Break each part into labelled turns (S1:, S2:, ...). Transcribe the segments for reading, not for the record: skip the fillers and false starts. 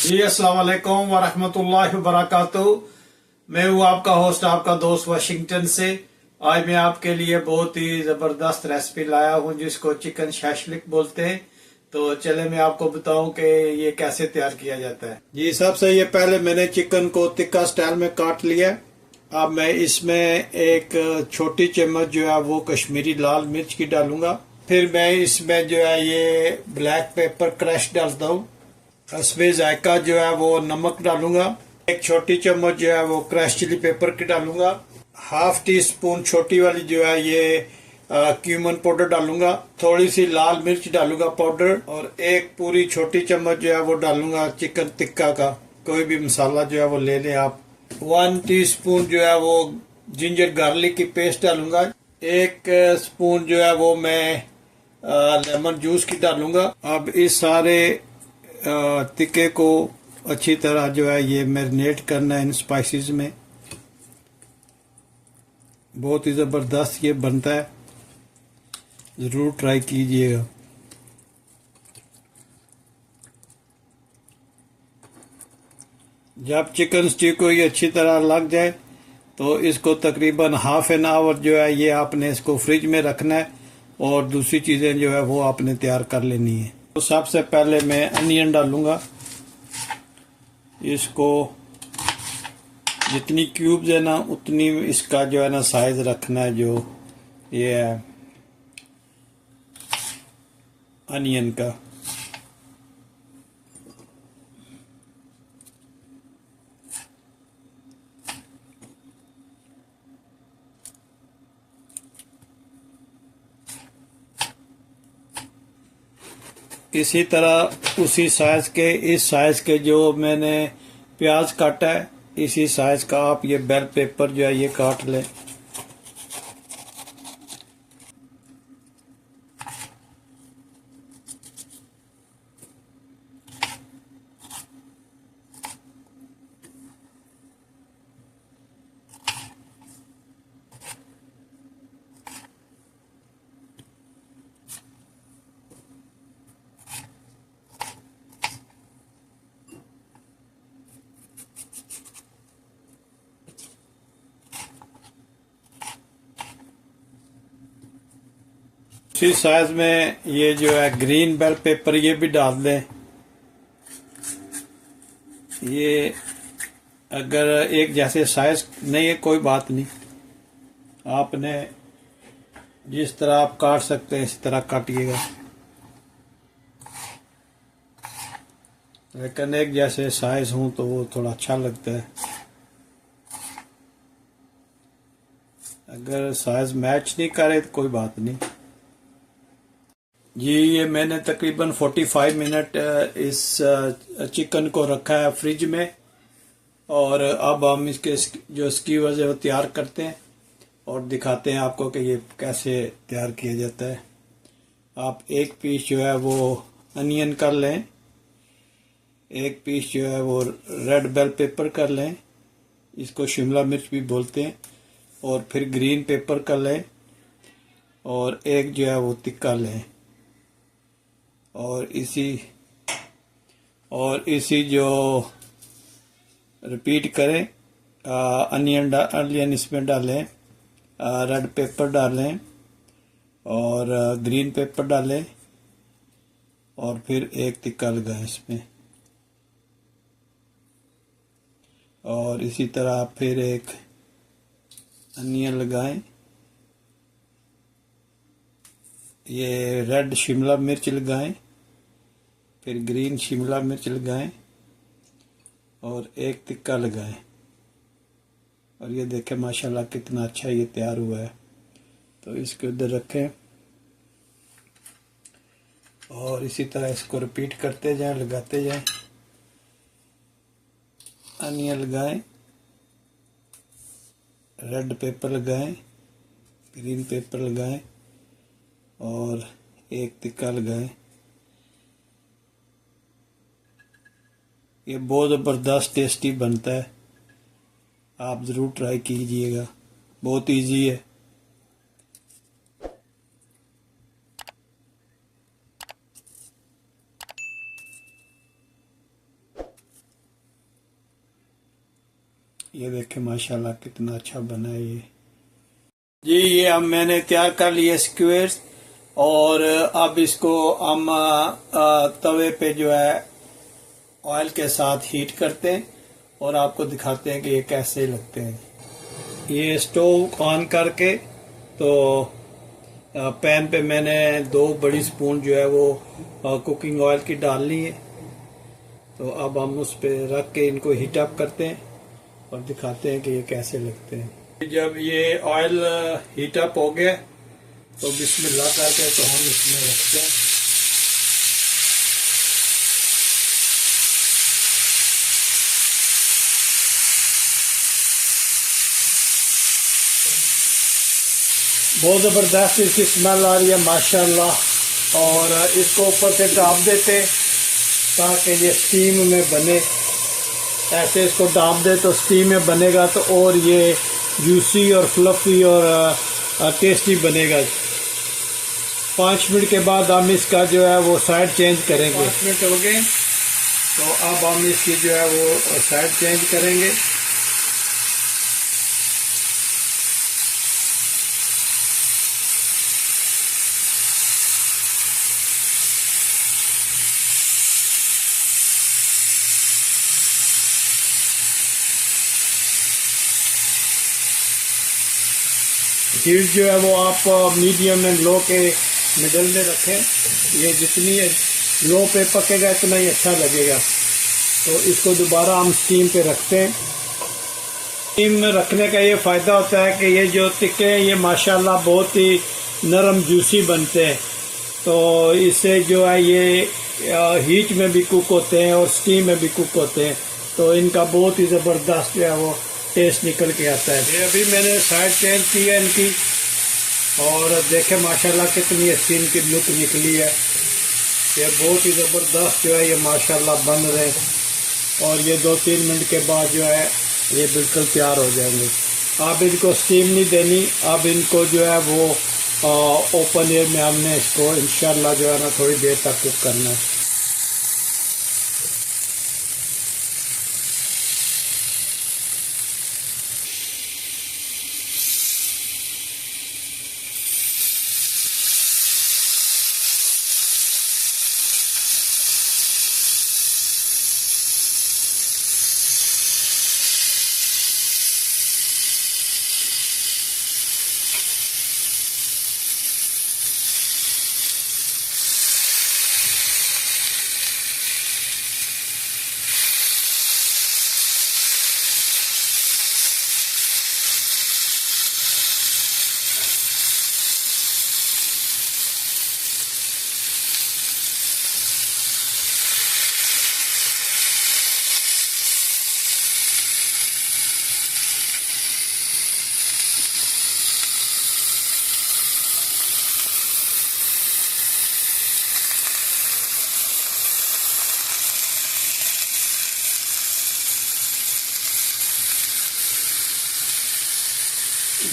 S1: जी अस्सलाम वालेकुम वरहमतुल्लाहि वबरकातुहू। मैं हूँ आपका होस्ट, आपका दोस्त वाशिंगटन से। आज मैं आपके लिए बहुत ही जबरदस्त रेसिपी लाया हूँ जिसको चिकन शैशलिक बोलते हैं। तो चले मैं आपको बताऊं कि ये कैसे तैयार किया जाता है। जी सबसे ये पहले मैंने चिकन को तिक्का स्टाइल में काट लिया। अब मैं इसमें एक छोटी चम्मच जो है वो कश्मीरी लाल मिर्च की डालूंगा। फिर मैं इसमें जो है ये ब्लैक पेपर क्रश डालता हूँ। इसमें जायका जो है वो नमक डालूंगा। एक छोटी चम्मच जो है वो क्रश चिली पेपर की डालूंगा। हाफ टी स्पून छोटी वाली जो है ये क्यूमन पाउडर डालूंगा। थोड़ी सी लाल मिर्च डालूंगा पाउडर, और एक पूरी छोटी चम्मच जो है वो डालूंगा चिकन टिक्का का। कोई भी मसाला जो है वो ले लें आप। 1 टीस्पून जो है वो जिंजर गार्लिक की पेस्ट डालूंगा। 1 स्पून जो है वो मैं लेमन जूस की डालूंगा। अब इस सारे टिक्के को अच्छी तरह जो है ये मैरिनेट करना है इन स्पाइसेस में। बहुत ही ज़बरदस्त ये बनता है, ज़रूर ट्राई कीजिएगा। जब चिकन स्टिक को ये अच्छी तरह लग जाए तो इसको तकरीबन हाफ एन आवर जो है ये आपने इसको फ्रिज में रखना है, और दूसरी चीज़ें जो है वो आपने तैयार कर लेनी है। तो सबसे पहले मैं अनियन डालूंगा। इसको जितनी क्यूब्स है ना उतनी इसका जो है ना साइज रखना है, जो ये है अनियन का। इसी तरह उसी साइज के, इस साइज के जो मैंने प्याज काटा है इसी साइज का आप ये बेल पेपर जो है ये काट लें। इसी साइज में ये जो है ग्रीन बेल पेपर ये भी डाल दें। ये अगर एक जैसे साइज नहीं है कोई बात नहीं, आपने जिस तरह आप काट सकते हैं इसी तरह काटिएगा, लेकिन एक जैसे साइज हो तो वो थोड़ा अच्छा लगता है। अगर साइज मैच नहीं करे तो कोई बात नहीं। जी ये मैंने तकरीबन 45 मिनट इस चिकन को रखा है फ्रिज में, और अब हम इसके जो स्कीवर्स है वो तैयार करते हैं और दिखाते हैं आपको कि ये कैसे तैयार किया जाता है। आप एक पीस जो है वो अनियन कर लें, एक पीस जो है वो रेड बेल पेपर कर लें, इसको शिमला मिर्च भी बोलते हैं, और फिर ग्रीन पेपर कर लें, और एक जो है वो टिक्का लें, और इसी जो रिपीट करें। अनियन इसमें डालें, रेड पेपर डालें, और ग्रीन पेपर डालें, और फिर एक टिक्का लगाएं इसमें, और इसी तरह फिर एक अनियन लगाएं। ये रेड शिमला मिर्च लगाएं, फिर ग्रीन शिमला मिर्च लगाएं, और एक टिक्का लगाएं। और ये देखें माशाल्लाह कितना अच्छा ये तैयार हुआ है। तो इसको इधर रखें और इसी तरह इसको रिपीट करते जाएं, लगाते जाएं। अनियन लगाएं, रेड पेपर लगाएं, ग्रीन पेपर लगाएं, और एक टिक्का लगाएं। ये बहुत ज़बरदस्त टेस्टी बनता है, आप ज़रूर ट्राई कीजिएगा, बहुत इजी है। ये देखें माशाल्लाह कितना अच्छा बना है ये जी। ये अब मैंने तैयार कर लिए स्क्वेयर्स और अब इसको हम तवे पे जो है ऑयल के साथ हीट करते हैं और आपको दिखाते हैं कि ये कैसे लगते हैं। ये स्टोव ऑन करके तो पैन पे मैंने 2 बड़ी स्पून जो है वो कुकिंग ऑयल की डाल ली है। तो अब हम उस पे रख के इनको हीट अप करते हैं और दिखाते हैं कि ये कैसे लगते हैं। जब ये ऑयल हीट अप हो गया तो बिस्मिल्लाह करके तो हम इसमें रखते हैं। बहुत ज़बरदस्त इसकी स्मेल आ रही है माशाल्लाह। और इसको ऊपर से ढाँप देते ताकि ये स्टीम में बने। ऐसे इसको ढाँप दे तो स्टीम में बनेगा तो और ये जूसी और फ्लफी और टेस्टी बनेगा। 5 मिनट के बाद हम इसका जो है वो साइड चेंज करेंगे। 5 मिनट हो गए तो अब हम इसकी जो है वो साइड चेंज करेंगे। हीट जो है वो आप मीडियम एंड लो के मिडल में रखें। ये जितनी लो पे पकेगा इतना ही अच्छा लगेगा। तो इसको दोबारा हम स्टीम पे रखते हैं। स्टीम में रखने का ये फ़ायदा होता है कि ये जो टिक्के हैं ये माशाल्लाह बहुत ही नरम जूसी बनते हैं। तो इससे जो है ये हीट में भी कुक होते हैं और स्टीम में भी कुक होते हैं। तो इनका बहुत ही ज़बरदस्त जो है वो टेस्ट निकल के आता है। ये अभी मैंने साइड चेंज की है इनकी और देखें माशाल्लाह कितनी अच्छी इनकी लुक निकली है। ये बहुत ही ज़बरदस्त जो है ये माशाल्लाह बन रहे हैं और ये 2-3 मिनट के बाद जो है ये बिल्कुल तैयार हो जाएंगे। आप इनको स्टीम नहीं देनी। अब इनको जो है वो ओपन एयर में हमने इसको इंशाल्लाह जो है ना थोड़ी देर तक कुक करना है।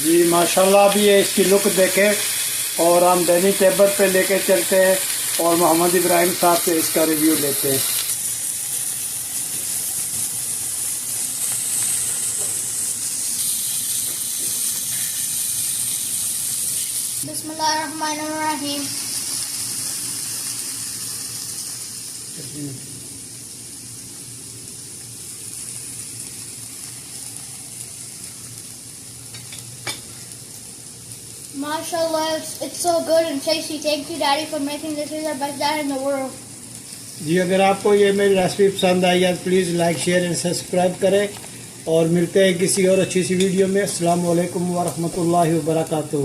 S1: जी माशाल्लाह भी ये इसकी लुक देखें और हम डाइनिंग टेबल पे लेके चलते हैं और मोहम्मद इब्राहिम साहब से इसका रिव्यू लेते हैं।
S2: बिस्मिल्लाहिर्रहमानिर्रहीम। Mashallah, it's so good and tasty. Thank you, Daddy, for making this. Is the best dad in the world.
S1: जी अगर आपको ये मेरी रेसिपी पसंद आई है तो please like share and subscribe करें और मिलते हैं किसी और अच्छी सी वीडियो में। अस्सलाम वालेकुम व रहमतुल्लाहि व बरकातुहू।